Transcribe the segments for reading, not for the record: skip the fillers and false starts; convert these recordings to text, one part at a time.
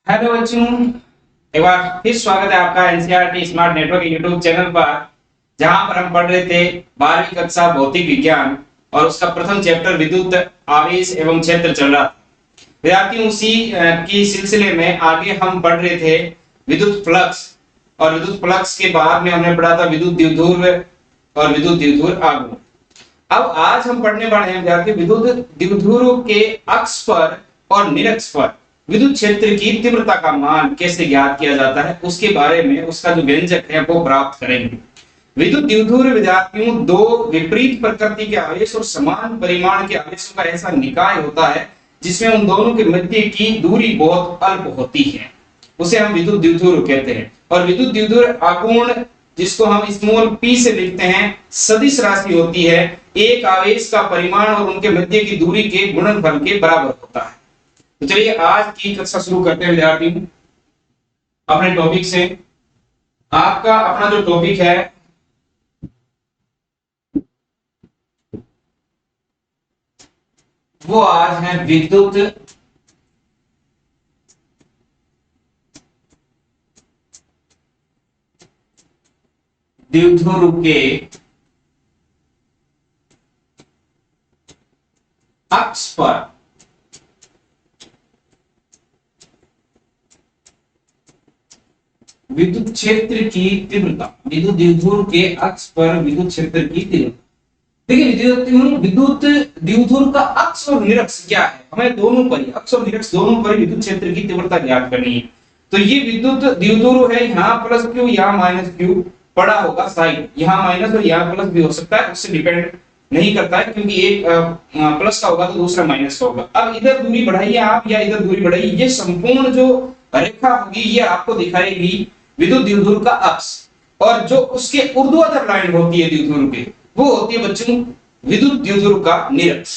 Hello बच्चों, एक बार फिर स्वागत है आपका NCERT smart network YouTube channel पर, जहां पर हम पढ़ रहे थे 12वीं कक्षा भौतिक विज्ञान और उसका प्रथम चैप्टर विद्युत आवेश एवं क्षेत्र चल रहा था। विद्यार्थियों, उसी की सिलसिले में आगे हम पढ़ रहे थे विद्युत फ्लक्स, और विद्युत फ्लक्स के बाद में हमने पढ़ा था विद्युत द्विध्रुव और विद्युत द्विध्रुव आघूर्ण। अब आज हम पढ़ने वाले हैं विद्यार्थी विद्युत द्विध्रुव के अक्ष पर और निरक्ष पर विद्युत क्षेत्र की तीव्रता का मान कैसे ज्ञात किया जाता है, उसके बारे में उसका जो व्यंजक है वो प्राप्त करेंगे। विद्युत द्विध्रुव विद्यार्थियों दो विपरीत प्रकृति के आवेश और समान परिमाण के आवेशों का ऐसा निकाय होता है जिसमें उन दोनों के मध्य की दूरी बहुत अल्प होती है, उसे हम विद्युत द्विध्रुव कहते हैं। और विद्युत द्विध्रुव आघूर्ण, जिसको हम स्मॉल p से लिखते हैं, सदिश राशि होती है, एक आवेश का परिमाण और उनके मध्य की दूरी के गुणनफल के बराबर होता है। तो चलिए आज की कक्षा शुरू करते हैं विद्यार्थियों अपने टॉपिक से। आपका अपना जो टॉपिक है वो आज है विद्युत द्विध्रुव के अक्ष पर विद्युत क्षेत्र की तीव्रता। विद्युत द्विध्रुव के अक्ष पर विद्युत क्षेत्र की तीव्रता। देखिए विद्युत द्विध्रुव का अक्ष और निरक्ष क्या है, हमें दोनों पर, अक्ष और निरक्ष दोनों पर विद्युत क्षेत्र की तीव्रता ज्ञात करनी है। तो ये विद्युत द्विध्रुव है, यहाँ प्लस क्यू यहाँ माइनस क्यू पड़ा होगा साइड, यहाँ माइनस और यहाँ प्लस भी हो सकता है, उससे डिपेंड नहीं करता है, क्योंकि एक प्लस का होगा तो दूसरा माइनस का होगा। अब इधर दूरी बढ़ाइए आप या इधर दूरी बढ़ाइए, ये संपूर्ण जो रेखा होगी ये आपको दिखाएगी विद्युत द्विध्रुव का अक्ष, और जो उसके ऊर्ध्वाधर लाइन होती है द्विध्रुव के, वो होती है बच्चों विद्युत द्विध्रुव का निरक्ष।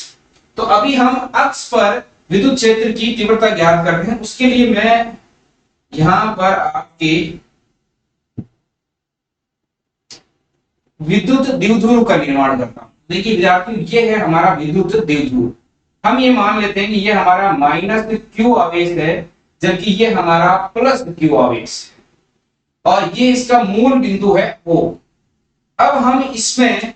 तो अभी हम अक्ष पर विद्युत क्षेत्र की तीव्रता ज्ञात करते हैं, उसके लिए मैं यहां पर आपके विद्युत द्विध्रुव का निर्माण करता हूं। देखिए विद्यार्थियों, ये है हमारा विद्युत द्विध्रुव। हम ये मान लेते हैं कि ये हमारा माइनस क्यू आवेश है, जबकि ये हमारा प्लस क्यू आवेश है, और ये इसका मूल बिंदु है O। अब हम इसमें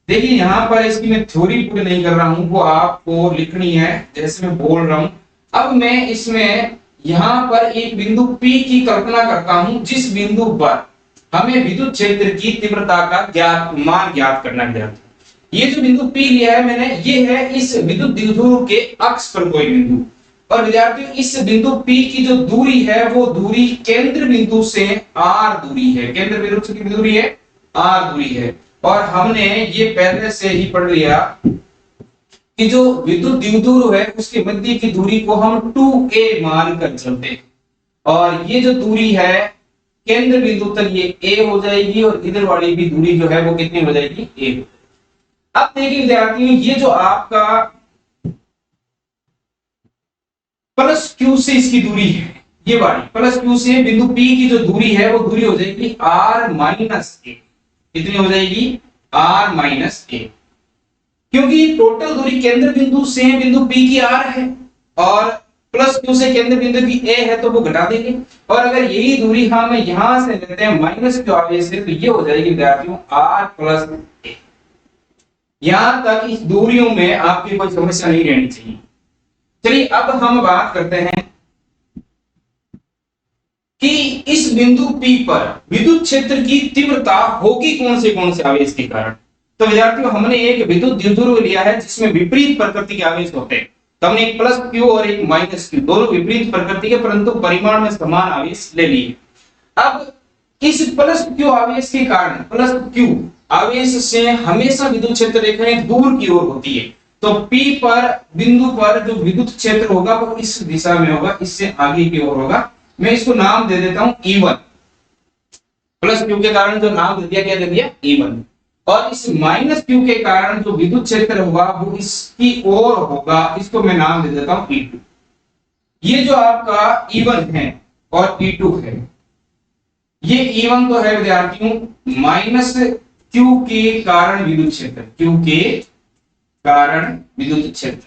देखिए, यहां पर इसकी मैं थ्योरी पूरी नहीं कर रहा हूं, वो आपको लिखनी है जैसे मैं बोल रहा हूं। अब मैं इसमें यहां पर एक बिंदु P की कल्पना करता हूं, जिस बिंदु पर हमें विद्युत क्षेत्र की तीव्रता का मान ज्ञात करना है। ये जो बिंदु P लिया है मैंने, ये है इस विद्युत द्विध्रुव के अक्ष पर कोई बिंदु। और विद्यार्थियों, इस बिंदु P की जो दूरी है वो दूरी केंद्र बिंदु से r दूरी है, केंद्र बिंदु से कितनी दूरी है, r दूरी है। और हमने ये पहले से ही पढ़ लिया कि जो विद्युत द्विध्रुव है उसके मध्य की दूरी को हम 2a मानकर चलते हैं, और ये जो दूरी है केंद्र बिंदु तक ये a हो जाएगी, और इधर वाली भी दूरी जो है वो कितनी हो जाएगी, a। अब देखिए विद्यार्थियों, ये जो आपका प्लस क्यू से इसकी दूरी है, ये वाली प्लस क्यू से बिंदु P की जो दूरी है वो दूरी हो जाएगी r माइनस a। कितनी हो जाएगी, r माइनस a, क्योंकि टोटल दूरी केंद्र बिंदु से बिंदु P की r है, और प्लस क्यू से केंद्र बिंदु की a है, तो वो घटा देंगे। और अगर यही दूरी हम यहां से लेते हैं माइनस क्यू आवेश से, तो ये हो जाएगी विद्यार्थियों r प्लस a। यहां तक इस दूरियों में आपकी कोई समस्या नहीं रहनी चाहिए। चलिए अब हम बात करते हैं कि इस बिंदु P पर विद्युत क्षेत्र की तीव्रता होगी कौन से आवेश के कारण। तो विद्यार्थियों, हमने एक विद्युत द्विध्रुव लिया है जिसमें विपरीत प्रकृति के आवेश होते हैं। तो हमने एक प्लस क्यू और एक माइनस क्यू, दोनों विपरीत प्रकृति के परंतु परिमाण में समान आवेश ले लिए। अब इस प्लस क्यू आवेश के कारण, प्लस क्यू आवेश से हमेशा विद्युत क्षेत्र रेखाएं दूर की ओर होती है। तो P पर बिंदु पर जो विद्युत क्षेत्र होगा वो इस दिशा में होगा, इससे आगे की ओर होगा। मैं इसको नाम दे देता हूं E1। प्लस क्यू के कारण जो नाम दे दिया, क्या दे दिया, E1। और इस माइनस क्यू के कारण जो विद्युत क्षेत्र होगा वो इसकी ओर होगा, इसको मैं नाम दे देता हूं E2। ये जो आपका E1 है और E2 है, ये E1 तो है विद्यार्थियों माइनस क्यू के कारण विद्युत क्षेत्र, क्यू के कारण विद्युत क्षेत्र,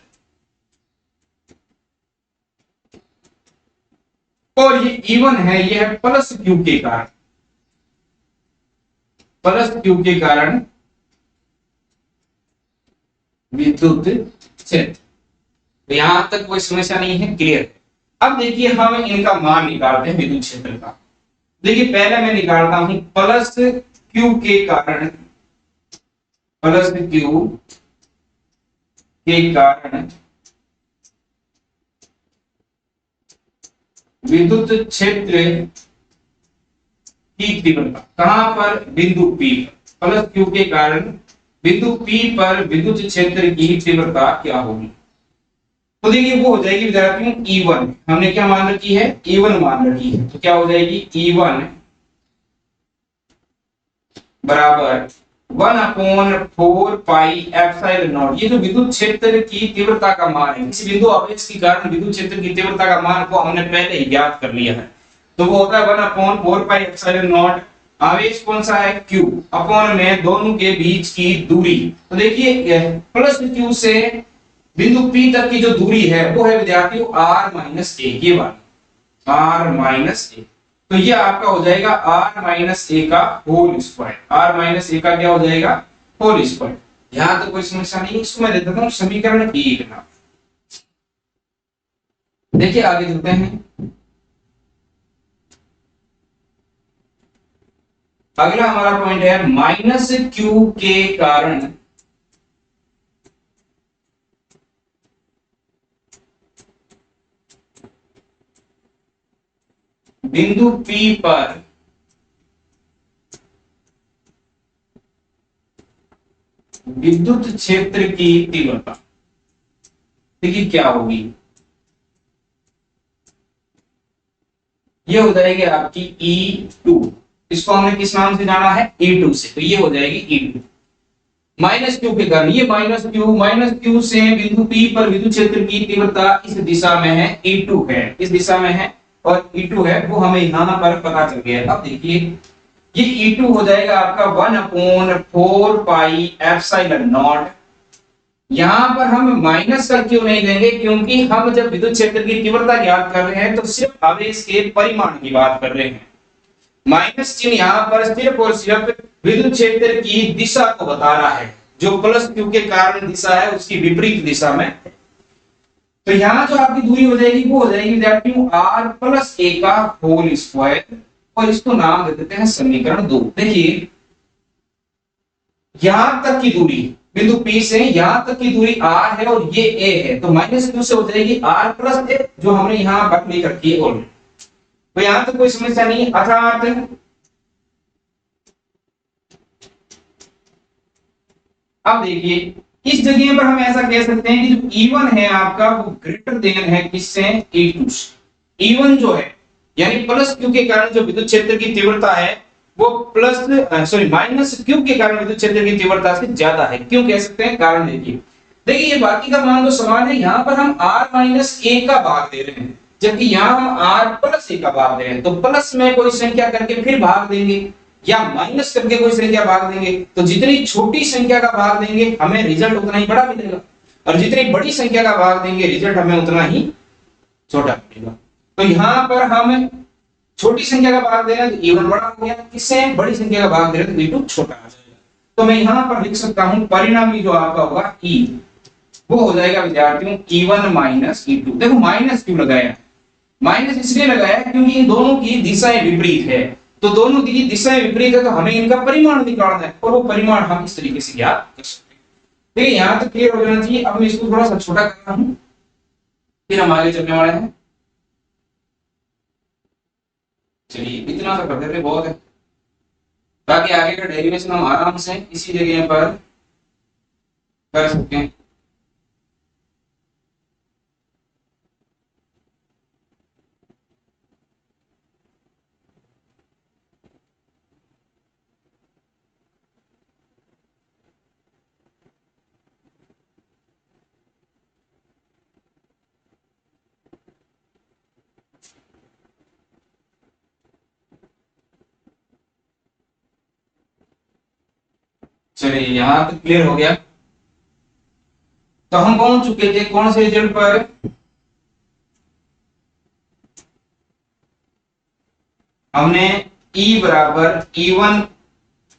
और ये इवन है, ये है प्लस क्यू के कारण, प्लस क्यू के कारण विद्युत क्षेत्र। तो यहां तक कोई समस्या नहीं है, क्लियर है। अब देखिए हम इनका मान निकालते हैं विद्युत क्षेत्र का। देखिए पहले मैं निकालता हूं प्लस क्यू के कारण, प्लस क्यू के कारण विद्युत क्षेत्र की तीव्रता, कहां पर, बिंदु P पर। प्लस क्यू के कारण बिंदु P पर विद्युत क्षेत्र की तीव्रता क्या होगी। तो देखिए वो हो जाएगी विद्यार्थियों E1, हमने क्या मान रखी है, E1 मान रखी है। तो क्या हो जाएगी, E1 बराबर 1/4 पाई एप्सिलॉन नॉट। ये जो विद्युत क्षेत्र की तीव्रता का मान है, किसी बिंदु आवेश के कारण विद्युत क्षेत्र की तीव्रता का मान को हमने पहले ही ज्ञात कर लिया है। तो वो होता है 1/4 पाई एप्सिलॉन नॉट। आवेश कौन सा है, Q, अपॉन में दोनों के बीच की दूरी। तो देखिए प्लस Q से बिंदु P तक की जो दूरी है वो है विद्यार्थियों r-a, ये बात r-a। तो ये आपका हो जाएगा r-a का होल स्क्वायर, r-a का क्या हो जाएगा, होल स्क्वायर। यहां तो कोई समस्या नहीं, इसको मैं दे देता हूं समीकरण 1 ना। देखिए आगे चलते हैं। अगला हमारा पॉइंट है माइनस क्यू के कारण बिंदु P पर विद्युत क्षेत्र की तीव्रता। देखिए क्या होगी, ये हो जाएगी आपकी E2। इसको हमने किस नाम से जाना है, E2 से। तो ये हो जाएगी E2 माइनस क्यू के कारण, ये माइनस क्यू से बिंदु P पर विद्युत क्षेत्र की तीव्रता इस दिशा में है, E2 है, इस दिशा में है और E2 है, वो हमें यहां पर पता चल गया। अब देखिए ये E2 हो जाएगा आपका 1/4 पाई एप्सिलॉन नॉट। यहां पर हम माइनस का क्यों नहीं लेंगे, क्योंकि हम जब विद्युत क्षेत्र की तीव्रता ज्ञात कर रहे हैं तो सिर्फ आवेश के परिमाण की बात कर रहे हैं। माइनस चिन्ह यहाँ पर सिर्फ और सिर्फ विद्युत क्षेत्र की दिशा को बता रहा है, जो प्लस क्यू के कारण दिशा है उसकी विपरीत दिशा में। तो यहाँ जो आपकी दूरी हो जाएगी वो हो जाएगी विद्यार्थियों r+a का होल स्क्वायर, और इसको नाम दे देते हैं समीकरण 2। देखिए यहां तक की दूरी बिंदु P से यहां तक की दूरी r है और ये a है, तो माइनस क्यू से हो जाएगी r+a, जो हमने यहां बात नहीं रखी है ऑलरेडी। तो यहां तक कोई समस्या नहीं, अर्थात अब देखिए इस जगह पर हम ऐसा कह सकते हैं कि जो E1 है आपका वो ग्रेटर देन है किससे, E2 से। E1 जो है यानी प्लस क्यू के कारण जो विद्युत क्षेत्र की तीव्रता है वो माइनस क्यू के कारण विद्युत क्षेत्र की तीव्रता से ज्यादा है। क्यों कह सकते हैं, कारण देखिए ये बाकी का मान तो समान है, यहाँ पर हम r-a का भाग दे रहे हैं, जबकि यहाँ हम r+a का भाग दे रहे हैं। तो प्लस में कोई संख्या करके फिर भाग देंगे या माइनस करके कोई संख्या भाग देंगे, तो जितनी छोटी संख्या का भाग देंगे हमें रिजल्ट उतना ही बड़ा मिलेगा, और जितनी बड़ी संख्या का भाग देंगे रिजल्ट हमें उतना ही छोटा मिलेगा। तो यहाँ पर हम छोटी संख्या का भाग दे रहे हैं तो E1 बड़ा हो गया, किससे, बड़ी संख्या का भाग दे रहे हैं तो E2 छोटा हो जाएगा। तो मैं यहाँ पर लिख सकता हूँ परिणामी जो आपका होगा E, वो हो जाएगा विद्यार्थियों E1 माइनस E2। देखो माइनस क्यों लगाया, माइनस इसलिए लगाया क्योंकि इन दोनों की दिशाएं विपरीत है, तो दोनों की दिशाएं विपरीत है तो हमें इनका परिमाण निकालना है, और वो परिमाण हम इस तरीके से ज्ञात कर सकते हैं। देखिए यहां तक क्लियर हो जाना चाहिए। अब मैं इसको थोड़ा सा छोटा कर रहा हूं, फिर हम आगे चलने वाले हैं। चलिए इतना सा कर देते बहुत है, ताकि आगे का डेरिवेशन हम आराम से इसी जगह पर कर सकते हैं। चलिए यहाँ तक क्लियर हो गया। तो हम पहुंच चुके थे कौन से रिजल्ट पर, हमने E बराबर E1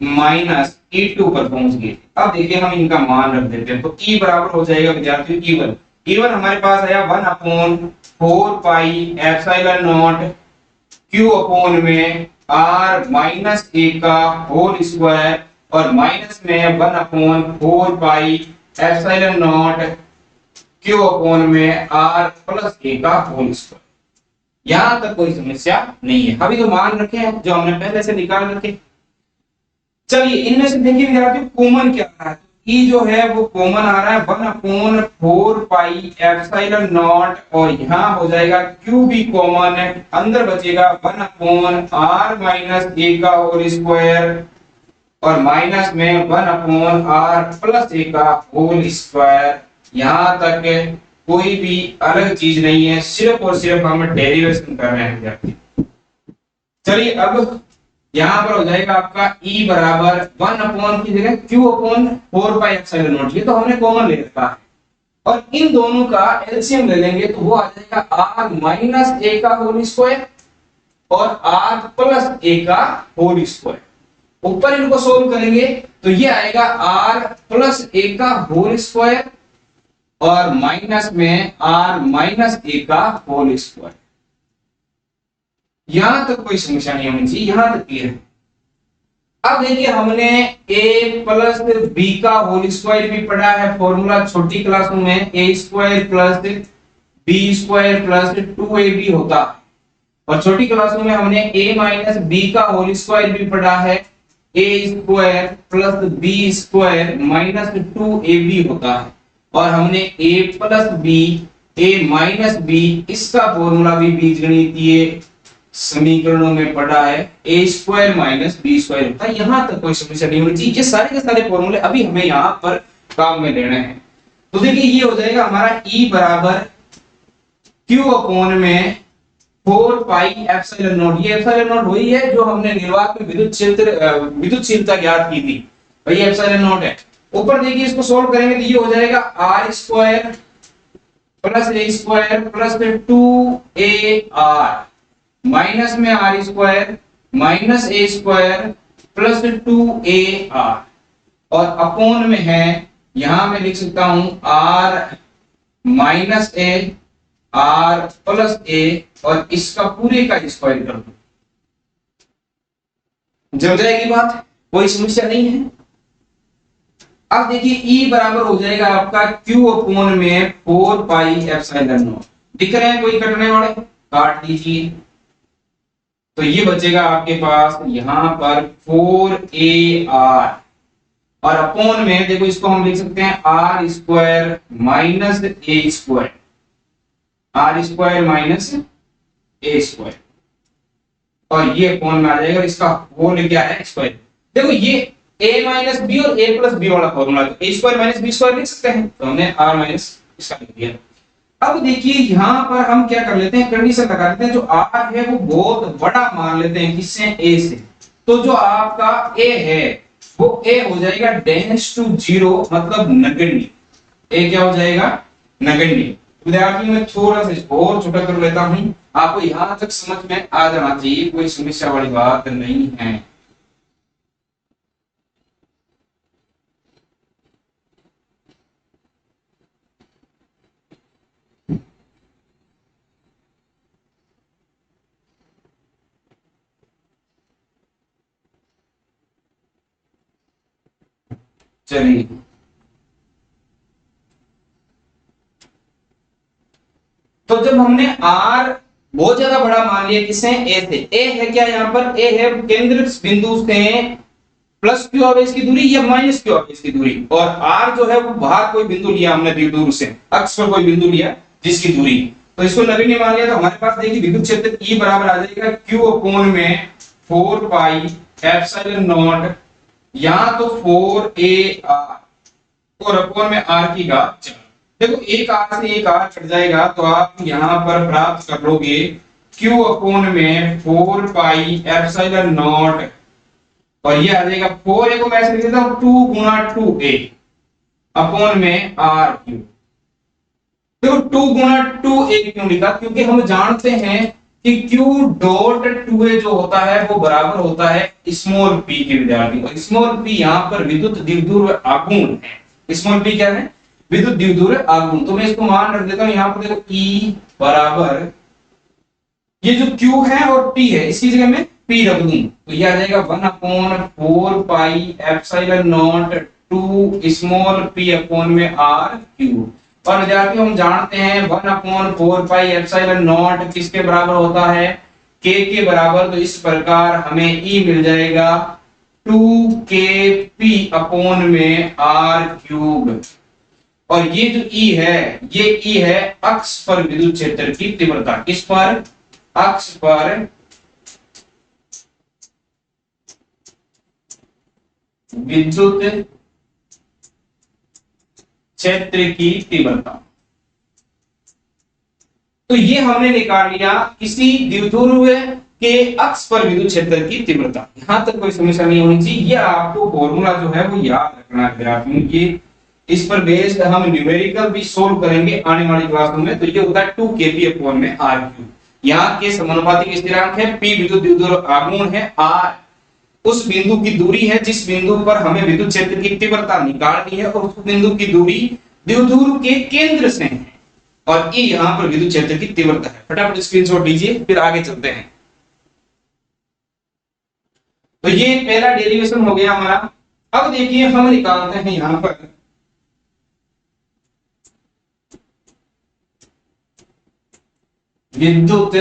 माइनस E2 पर पहुंच गए। अब देखिए हम इनका मान रख देते हैं, तो E बराबर हो जाएगा विद्यार्थियों E1। E1 हमारे पास आया 1/4 pi epsilon not Q upon में R माइनस A का होल स्क्वायर और माइनस में 1/4 pi epsilon not Q upon में R प्लस A का होल स्क्वायर। यहां तक कोई समस्या नहीं है। अभी तो मान रखे हैं जो हमने पहले से निकाल रखे। चलिए इनमें से देखिए विद्यार्थियों कॉमन क्या आ रहा है। ई जो है वो कॉमन आ रहा है 1/4 पाई एप्सिलॉन नॉट और यहाँ हो जाएगा क्यू भी कॉमन है, अंदर बचेगा 1/r माइनस ए का होल स्क्वायर और माइनस में 1/r प्लस ए का होल स्क्वायर। यहाँ तक कोई भी अलग चीज नहीं है, सिर्फ और सिर्फ हम डेरिवेशन कर रहे हैं विद्यार्थी। चलिए अब यहाँ पर हो जाएगा आपका E बराबर 1 की जगह Q upon 4 pi epsilon not, ये तो हमने कॉमन ले रखा है और इन दोनों का एलसीएम ले लेंगे तो वो आ जाएगा R माइनस ए का होल स्क्वायर और R प्लस ए का होल स्क्वायर। ऊपर इनको सोल्व करेंगे तो ये आएगा R प्लस ए का होल स्क्वायर और माइनस में R माइनस ए का होल स्क्वायर। यहां तक कोई समस्या नहीं होनी चाहिए, यहां तक क्लियर है। अब देखिए हमने a प्लस b का होल स्क्वायर भी पढ़ा है, फॉर्मूला छोटी क्लास में a square plus b square plus 2ab होता है और छोटी क्लासों में हमने a माइनस b का होल स्क्वायर भी पढ़ा है, a square plus b square minus 2ab होता है और हमने a plus b a minus b इसका फॉर्मूला भी बीजगणितीय समीकरणों में पढ़ा है, a square minus b square होता है। यहां तक कोई समस्या नहीं होनी चाहिए। ये सारे के सारे फॉर्मूले अभी हमें यहां पर काम में लेने हैं। तो देखिए ये हो जाएगा हमारा E बराबर Q अपॉन में 4 पाई एप्सिलॉन नॉट। ये एप्सिलॉन नॉट वही है जो हमने निर्वात में विद्युतशीलता ज्ञात की थी, वही एप्सिलॉन नॉट है। ऊपर देखिए इसको सोल्व करेंगे तो ये हो जाएगा r square plus a square plus 2ar minus में r square minus a square plus 2ar और अपॉन में है, यहां मैं लिख सकता हूं r minus a r plus a और इसका पूरे का स्क्वायर कर दो। जम जाएगी बात, कोई समस्या नहीं है। अब देखिए E बराबर हो जाएगा आपका Q अपॉन में 4 पाई एप्सिलॉन नॉट। दिख रहे हैं कोई कटने वाले, काट दीजिए तो ये बचेगा आपके पास यहां पर 4ar और अपॉन में देखो इसको हम लिख सकते हैं r square minus a square, r square minus a square और ये अपॉन में आ जाएगा, इसका होल क्या है स्क्वायर। देखो ये a माइनस बी और a प्लस बी वाला फॉर्मूला, तो a square minus b square लिख सकते हैं, तो हमने r माइनस इसका लिख दिया। अब देखिए यहां पर हम क्या कर लेते हैं, कंडीशन लगा लेते हैं, जो r है वो बहुत बड़ा मान लेते हैं, किससे a से। तो जो आपका a है वो a हो जाएगा डेंस टू 0 मतलब नगण्य। a क्या हो जाएगा, नगण्य। विद्यार्थियों में थोड़ा सा और छोटा कर लेता हूं, आपको यहां तक समझ में आ जाना चाहिए, कोई समस्या वाली बात नहीं है। चलिए तो जब हमने r बहुत ज्यादा बड़ा मान लिया किससे, a से। a है क्या यहाँ पर, a है केंद्र बिंदु से प्लस क्यू आवेश की दूरी या माइनस क्यू आवेश की दूरी, और r जो है वो बाहर कोई बिंदु लिया हमने दूर से, अक्ष पर कोई बिंदु लिया जिसकी दूरी, तो इसको नगण्य मान लिया। तो हमारे पास देखिए विद्युत क्षेत्र E बराबर आ जाएगा q अपॉन में 4 पाई एप्सिलॉन नॉट, यहाँ तो 4ar और अपॉन में r की घात 4। देखो एक r से एक r कट जाएगा तो आप यहाँ पर प्राप्त कर लोगे q अपॉन में 4 पाई एप्सिलॉन नॉट और ये आ जाएगा 4a को मैं ऐसे लिख देता हूँ 2 गुना 2a अपॉन में r क्यूब। देखो 2 गुना 2a क्यों लिखा, क्योंकि हम जानते हैं कि Q डॉट 2A जो होता है वो बराबर होता है स्मॉल p के विद्यार्थी। और स्मॉल p यहाँ पर विद्युत द्विध्रुव आघूर्ण है। स्मॉल p क्या है? विद्युत द्विध्रुव आघूर्ण। तो मैं इसको मान रख देता हूँ यहाँ पर, देखो E बराबर ये जो Q है और P है इसकी जगह में P रख दूं तो ये आ जाएगा 1/4 pi epsilon not 2 small p upon में r क्यूब। और विद्यार्थी हम जानते हैं 1/4 पाई एप्सिलॉन नॉट किसके बराबर होता है? k के बराबर। तो इस प्रकार हमें E मिल जाएगा 2kp अपॉन में r क्यूब। और ये जो E है ये E है अक्ष पर विद्युत क्षेत्र की तीव्रता। किस पर? अक्ष पर विद्युत क्षेत्र की तीव्रता। तो ये हमने निकाल लिया किसी द्विध्रुव के अक्ष पर विद्युत क्षेत्र की तीव्रता। यहां तक कोई समस्या नहीं होनी चाहिए। ये आपको फॉर्मूला जो है वो याद रखना है विद्यार्थियों। ये इस पर बेस्ड हम न्यूमेरिकल भी सोल्व करेंगे आने वाली क्लासों में। तो ये होता है 2kp अपॉन में r क्यूब। यहाँ के समानुपातिक स्थिरांक है, p विद्युत द्विध्रुव आघूर्ण है, r उस बिंदु की दूरी है जिस बिंदु पर हमें विद्युत क्षेत्र की तीव्रता निकालनी है, और उस बिंदु की दूरी द्विध्रुव के केंद्र से है, और E यहाँ पर विद्युत क्षेत्र की तीव्रता है। फटाफट स्क्रीनशॉट लीजिए फिर आगे चलते हैं। तो ये पहला डेरिवेशन हो गया हमारा। अब देखिए हम निकालते हैं यहां पर विद्युत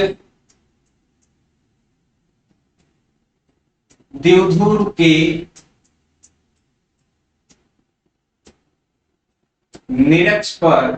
द्विध्रुव के निरक्ष पर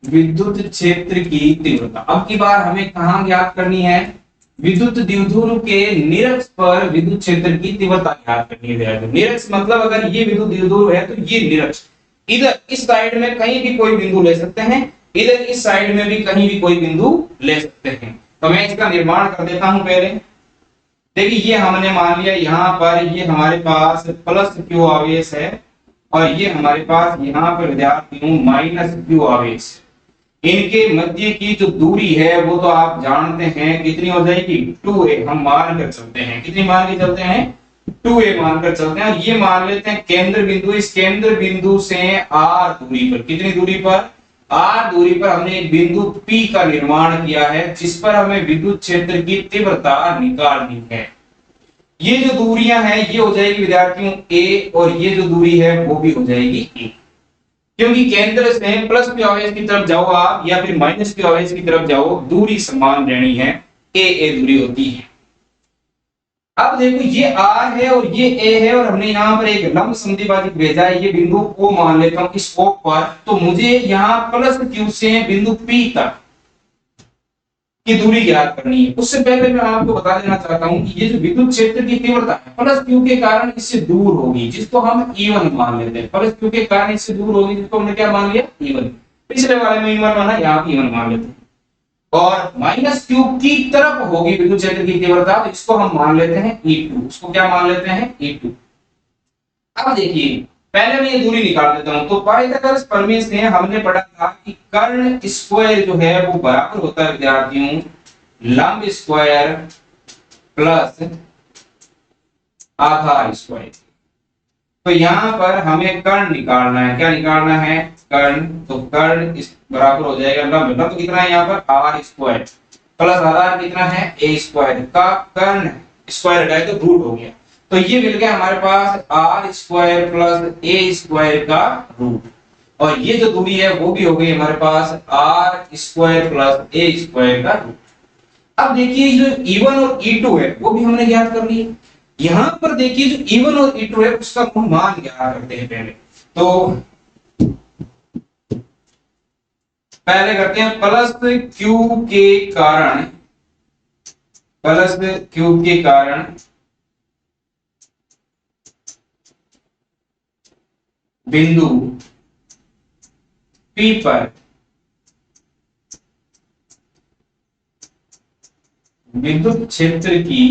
विद्युत क्षेत्र की तीव्रता। अब की बार हमें कहां ज्ञात करनी है? विद्युत द्विध्रुव के निरक्ष पर विद्युत क्षेत्र की तीव्रता ज्ञात करनी है। निरक्ष मतलब अगर ये विद्युत द्विध्रुव है तो ये निरक्ष, इधर इस साइड में कहीं भी कोई बिंदु ले सकते हैं, इधर इस साइड में भी कहीं भी कोई बिंदु ले सकते हैं। तो मैं इसका निर्माण कर देता हूं पहले। देखिए ये हमने मान लिया यहाँ पर ये हमारे पास प्लस क्यू आवेश है, और ये हमारे पास यहाँ पर विद्यार्थियों माइनस क्यू आवेश। इनके मध्य की जो दूरी है वो तो आप जानते हैं कितनी हो जाएगी? 2a। हम मान कर चलते हैं, कितनी मान के चलते हैं? 2a मान कर चलते हैं। और ये मान लेते हैं केंद्र बिंदु। इस केंद्र बिंदु से r दूरी पर, कितनी दूरी पर? r दूरी पर हमने एक बिंदु P का निर्माण किया है जिस पर हमें विद्युत क्षेत्र की तीव्रता निकालनी है। ये जो दूरियां हैं ये हो जाएगी विद्यार्थियों a, और ये जो दूरी है वो भी हो जाएगी a। क्योंकि केंद्र से प्लस p आवेश की तरफ जाओ आप या फिर माइनस p आवेश की तरफ जाओ, दूरी समान रहनी है, a दूरी होती है। अब देखो ये r है और ये a है, और हमने यहाँ पर एक लंब संधिभाजक भेजा है। ये बिंदु O मान लेता हूँ इस O पर। तो मुझे यहाँ प्लस q से बिंदु P तक की दूरी ज्ञात करनी है। उससे पहले मैं आपको बता देना चाहता हूँ कि ये जो विद्युत क्षेत्र की तीव्रता है प्लस q के कारण इससे दूर होगी, जिसको हम E1 मान लेते हैं। प्लस q के कारण इससे दूर होगी जिसको हमने क्या मान लिया? E1। पिछले वाले में E1 माना, यहाँ E1 मान लेते हैं। और माइनस क्यू की तरफ होगी विद्युत क्षेत्र की तीव्रता, तो इसको हम मान लेते हैं E2। उसको क्या मान लेते हैं? E2। अब देखिए पहले मैं ये दूरी निकाल देता हूं। तो पाइथागोरस प्रमेय से हमने पढ़ा था कि कर्ण स्क्वायर जो है वो बराबर होता है विद्यार्थियों लंब स्क्वायर प्लस आधार स्क्वायर। तो यहां पर हमें कर्ण निकालना है। क्या निकालना है? कर्ण। तो कर्ण इस बराबर हो जाएगा लंब। लंब कितना है यहाँ पर? आर स्क्वायर प्लस आधार कितना है? ए स्क्वायर का कर्ण स्क्वायर हटाए तो रूट हो गया। तो ये मिल गया हमारे पास R square plus A square का रूट, और ये जो दूरी है वो भी हो गई हमारे पास R square plus A square का रूट। अब देखिए जो E1 और E2 है वो भी हमने ज्ञात कर लिया। यहां पर देखिए जो E1 और E2 है उसका मान ज्ञात करते हैं पहले। तो पहले करते हैं प्लस क्यू के कारण बिंदु P पर विद्युत क्षेत्र की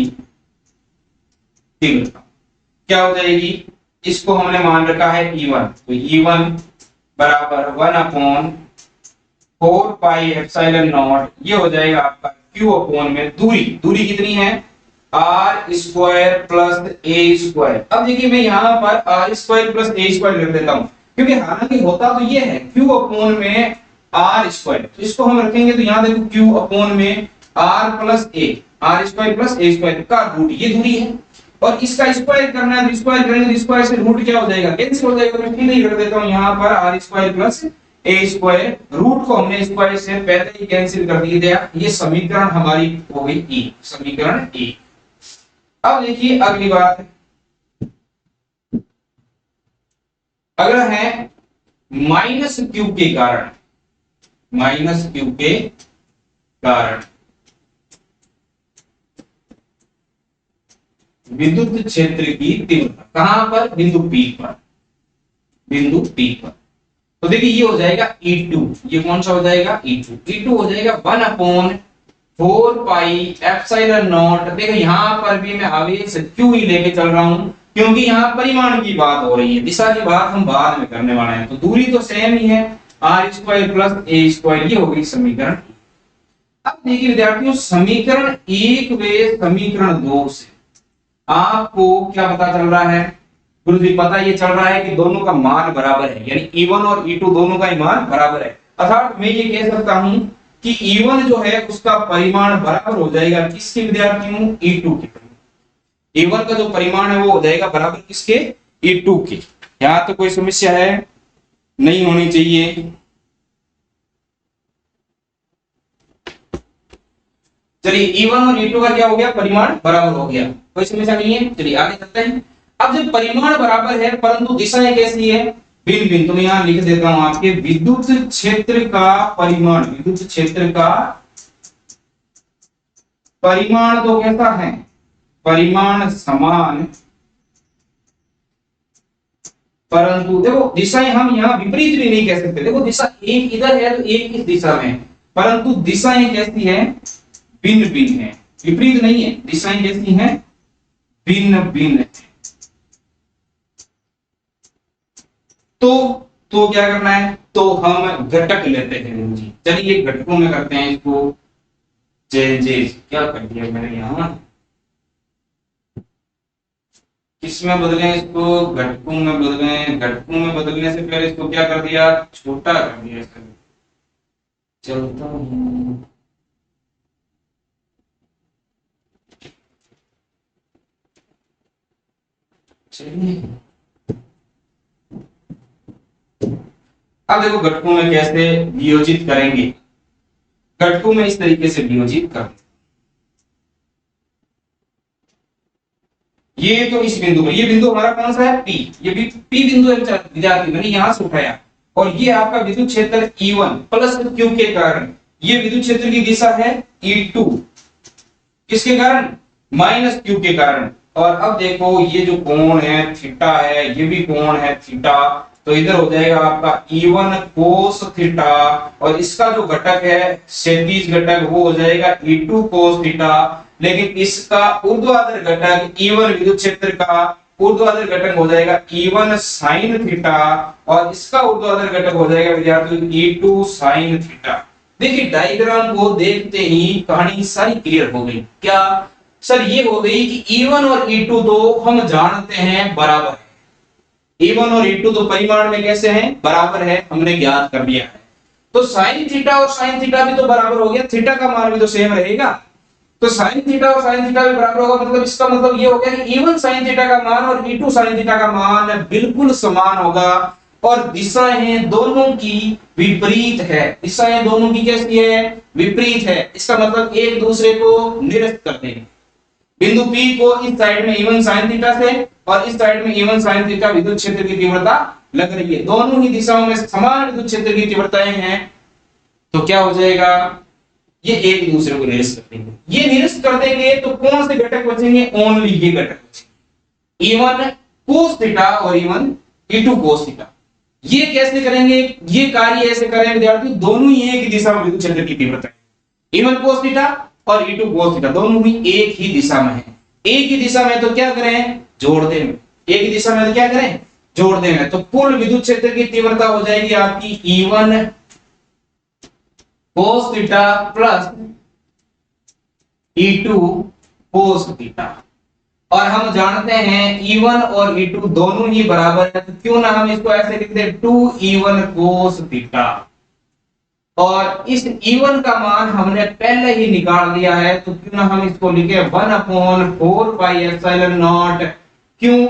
तीव्रता क्या हो जाएगी? इसको हमने मान रखा है E1। तो E1 बराबर 1/4 4 पाई एप्सिलॉन नॉट, ये हो जाएगा आपका q अपॉन में दूरी, दूरी कितनी है r square plus a square. अब देखिए मैं यहाँ पर r square plus a square लिख देता हूँ, क्योंकि हालांकि होता तो ये है q अपॉन में r स्क्वायर, तो इसको हम रखेंगे तो यहाँ देखो q अपॉन में r plus a, r square plus a square का रूट, ये दूरी है और इसका स्क्वायर करना है तो स्क्वायर करेंगे तो स्क्वायर से रूट क्या हो जाएगा, कैंसिल हो जाएगा। मैं फिर नहीं कर देता हूँ यहाँ पर r square plus a square, root को हमने स्क्वायर से पहले ही कैंसिल कर दिया, ये समीकरण हमारी हो गई e, समीकरण e। अब देखिए अगली बात, अगला है माइनस क्यू के कारण, माइनस क्यू के कारण विद्युत क्षेत्र की तीव्रता, कहां पर, बिंदु P पर, बिंदु P पर। तो देखिए ये हो जाएगा E2, ये कौन सा हो जाएगा E2, E2 हो जाएगा 1 अपॉन 4 पाई एप्सिलॉन नॉट। देखो यहाँ पर भी मैं आवेश क्यू ही लेके चल रहा हूं, क्योंकि यहाँ परिमाण की बात हो रही है, दिशा की बात हम बाद में करने वाले हैं। तो दूरी तो सेम ही है, r square plus a square, ये हो गई समीकरण। अब देखिए विद्यार्थियों, समीकरण 1 व समीकरण 2 से आपको क्या पता चल रहा है, गुरुजी पता ये चल रहा है कि दोनों का मान बराबर है, यानी E1 और E2 दोनों का ही मान बराबर है। अर्थात मैं ये कह सकता हूं कि E1 जो है उसका परिमाण बराबर हो जाएगा किसके विद्यार्थियों, E2 के। E1 का जो परिमाण है वो हो जाएगा बराबर किसके, E2 के। यहां तो कोई समस्या है नहीं होनी चाहिए। चलिए E1 और E2 का क्या हो गया, परिमाण बराबर हो गया, कोई समस्या नहीं है। चलिए आगे चलते हैं। अब जब परिमाण बराबर है परंतु दिशाएं कैसी है, भिन्न भिन्न, तो मैं यहां लिख देता हूं आपके विद्युत क्षेत्र का परिमाण, विद्युत क्षेत्र का परिमाण तो कैसा है, परिमाण समान, परंतु देखो दिशाएं हम यहां विपरीत भी नहीं कह सकते। देखो दिशा एक इधर है तो एक इस दिशा में, परंतु दिशाएं कैसी है, भिन्न भिन्न है, विपरीत नहीं है, दिशाएं कैसी हैं, भिन्न भिन्न है। तो क्या करना है, तो हम घटक लेते हैं जी। चलिए घटकों में करते हैं इसको चेंजेस। क्या कर दिया मैंने यहाँ, किसमें बदले इसको, घटकों में बदले। घटकों में बदलने से पहले इसको क्या कर दिया, छोटा कर दिया इसका। चलता हूँ, चलिए अब देखो घटकों में कैसे वियोजित करेंगे। घटकों में इस तरीके से वियोजित कर, ये तो इस बिंदु में, ये बिंदु हमारा कौन सा है, P, ये भी P बिंदु है विद्यार्थी, मैंने यहां से उठाया। और ये आपका विद्युत क्षेत्र E1 प्लस Q के कारण, ये विद्युत क्षेत्र की दिशा है E2, किसके कारण, माइनस Q के कारण। और अब देखो ये जो कोण है थीटा है, ये भी कोण है थीटा, तो इधर हो जाएगा आपका E1 कोस थीटा, और इसका जो घटक है क्षैतिज घटक वो हो जाएगा E2 कोस थीटा। लेकिन इसका ऊर्ध्वाधर घटक E1 विद्युत क्षेत्र का ऊर्ध्वाधर घटक हो जाएगा E1 साइन थीटा, और इसका ऊर्ध्वाधर घटक हो जाएगा विद्यार्थियों E2 साइन थीटा। देखिए डायग्राम को देखते ही कहानी सारी क्लियर हो गई। क्या सर, ये हो गई कि E1 और E2 तो हम जानते हैं बराबर है, E1 और E2 तो परिमाण में कैसे हैं, बराबर है, हमने ज्ञात कर लिया है। तो साइन थीटा और साइन थीटा भी तो बराबर हो गया, थीटा का मान भी तो सेम रहेगा, तो साइन थीटा और साइन थीटा भी बराबर होगा। मतलब इसका मतलब ये हो गया कि E1 साइन थीटा का मान और E2 साइन थीटा का मान बिल्कुल समान होगा, और दिशाएं दोनों की विपरीत है, दिशाएं दोनों की कैसी है, विपरीत है। इसका मतलब एक दूसरे को निरस्त कर देंगे। बिंदु P को इस साइड में E1 sin थीटा से और इस साइड में E1 sin थीटा विद्युत क्षेत्र की तीव्रता लग रही है, दोनों ही दिशाओं में समान विद्युत क्षेत्र की तीव्रताएं हैं, तो क्या हो जाएगा, ये एक दूसरे को निरस्त कर देंगे। ये निरस्त कर देंगे तो कौन से घटक बचेंगे, ओनली ये घटक बचेंगे, E1 cos थीटा और E1 E2 cos थीटा। ये कैसे करेंगे, ये कार्य ऐसे करें विद्यार्थी, दोनों ही एक ही दिशा में विद्युत क्षेत्र की तीव्रता है, E1 cos थीटा और E2 cos थीटा दोनों ही एक ही दिशा में है। एक ही दिशा में तो क्या करें, जोड़ दें, एक ही दिशा में तो क्या करें, जोड़ दें। तो कुल विद्युत क्षेत्र की तीव्रता हो जाएगी आपकी E1 cos theta plus E2 cos theta. और हम जानते हैं E1 और E2 दोनों ही बराबर है, तो क्यों ना हम इसको ऐसे लिख दें 2E1 cos थीटा। और इस E1 का मान हमने पहले ही निकाल दिया है, तो क्यों ना हम इसको लिखे 1/4 pi epsilon naught Q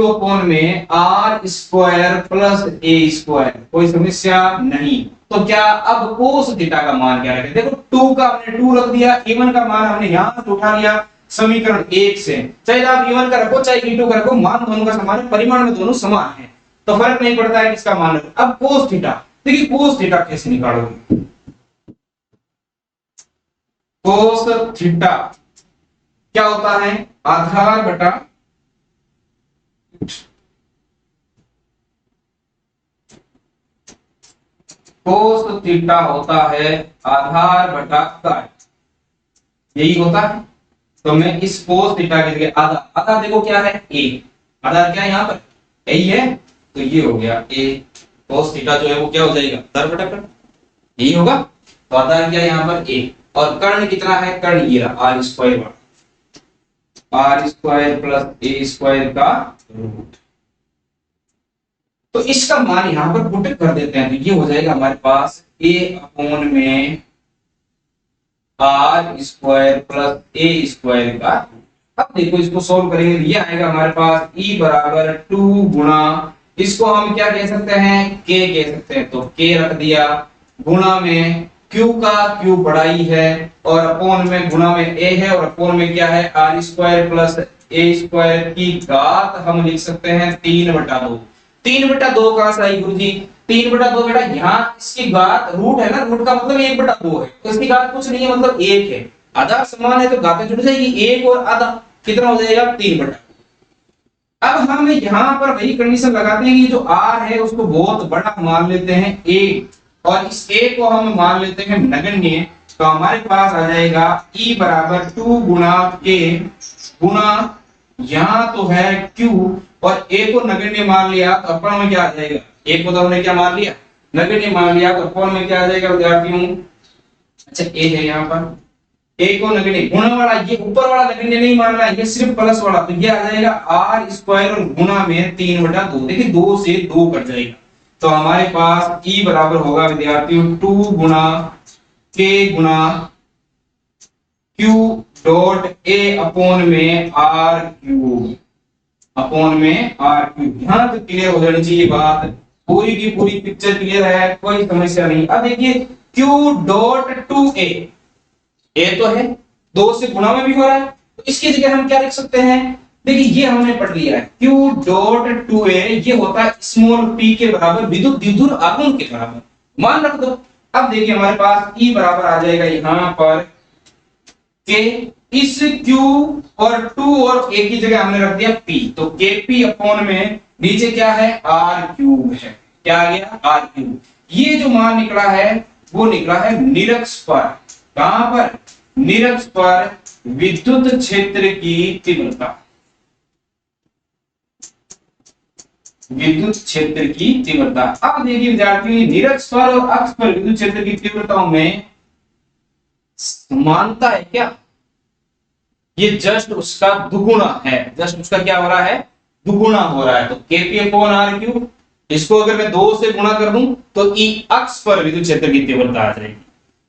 upon में R square plus A square. कोई समस्या नहीं। तो क्या अब cos थीटा का मान क्या रखें? देखो 2 का हमने 2 रख दिया, E1 का मान हमने यहां से उठा लिया समीकरण 1 से। चाहे आप E1 का रखो चाहे E2 का रखो, मान दोनों का समान है, परिमाण में दोनों समान है, तो फर्क नहीं पड़ता है किसका मान रखो। अब cos थीटा, देखिए cos थीटा कैसे निकालोगे? cos थीटा क्या होता है? आधार बटा cos थीटा होता है आधार बटा काट, यही होता है। तो मैं इस cos थीटा की जगह आधा देखो क्या है? a। आधार क्या है यहाँ पर? a है, तो ये हो गया a। cos थीटा जो है वो क्या हो जाएगा? आधार बटा कर्ण, यही होगा। तो आधार क्या है यहाँ पर? a। और कर्ण कितना है? कर्ण ये रहा r square plus a square का रूट। तो इसका मान यहां पर पुट कर देते हैं, तो ये हो जाएगा हमारे पास a अपॉन में r square plus a square का। अब देखो इसको सोल्व करेंगे, ये आएगा हमारे पास e बराबर 2 गुणा, इसको हम क्या कह सकते हैं? k कह सकते हैं, तो k रख दिया, गुणा में q का q बड़ाई है और अपॉन में गुणा में a है, और अपॉन में क्या है? r square plus a square की घात हम लिख सकते हैं 3/2। 3/2 कहां से आई गुरुजी? 3/2 बेटा यहाँ इसकी घात रूट है ना, रूट का मतलब 1/2 है, तो इसकी घात कुछ नहीं है, मतलब 1 है। आधा समान है तो घातें जुड़ जाएगी, 1 और आधा कितना हो जाएगा? 3/2। अब हम यहाँ पर वही कंडीशन लगाते हैं कि जो r है उसको बहुत बड़ा मान लेते हैं a, और इस a को हम मान लेते हैं नगण्य। तो हमारे पास आ जाएगा e बराबर 2 गुणा k गुणा यहाँ तो है q, और a को नगण्य मान लिया तो अपॉन में क्या आ जाएगा? a को तो हमने क्या मान लिया? नगण्य मान लिया, तो अपॉन में क्या आ जाएगा विद्यार्थियों? अच्छा a है यहाँ पर, a को नगण्य गुणा वाला, ये ऊपर वाला नगण्य नहीं मानना है, ये सिर्फ प्लस वाला, तो ये आ जाएगा r स्क्वायर और गुणा में 3/2। देखिए 2 से 2 कट जाएगा, तो हमारे पास e बराबर होगा विद्यार्थियों 2 गुणा k गुणा q डॉट a अपॉन में r क्यूब, अपॉन में r क्यूब। यहां तक क्लियर हो जानी चाहिए बात, पूरी की पूरी पिक्चर क्लियर है, कोई समस्या नहीं। अब देखिए q डॉट 2a, a तो है, 2 से गुणा में भी हो रहा है, तो इसकी जगह हम क्या लिख सकते हैं? देखिए ये हमने पढ़ लिया है, q डॉट 2a ये होता है स्मॉल p के बराबर, विद्युत द्विध्रुव आघूर्ण के बराबर, मान रख दो। अब देखिए हमारे पास e बराबर आ जाएगा यहाँ पर k, इस q और 2 और a की जगह हमने रख दिया p, तो kp अपॉन में नीचे क्या है? r क्यूब है, क्या आ गया? r cube. ये जो मान निकला है वो निकला है निरक्ष पर, कहां पर? निरक्ष पर विद्युत क्षेत्र की तीव्रता, विद्युत क्षेत्र की तीव्रता। अब देखिए विद्यार्थियों, निरक्ष पर और अक्ष पर विद्युत क्षेत्र की तीव्रताओं में समानता है क्या? ये जस्ट उसका दुगुना है, जस्ट उसका क्या हो रहा है? दुगुना हो रहा है। तो kp अपॉन r क्यूब, इसको अगर मैं 2 से गुणा कर दूं तो e अक्ष पर विद्युत क्षेत्र की तीव्रता आ जाएगी।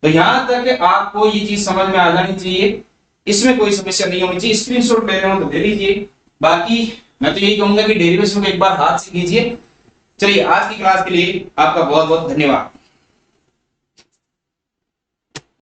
तो यहां तक आपको ये चीज समझ में आ जानी चाहिए, इसमें कोई समस्या नहीं होनी चाहिए। स्क्रीनशॉट ले रहे हो तो ले लीजिए, बाकी मैं तो यही कहूंगा कि डेरिवेशन को एक बार हाथ से कीजिए। चलिए आज की क्लास के लिए आपका बहुत बहुत धन्यवाद।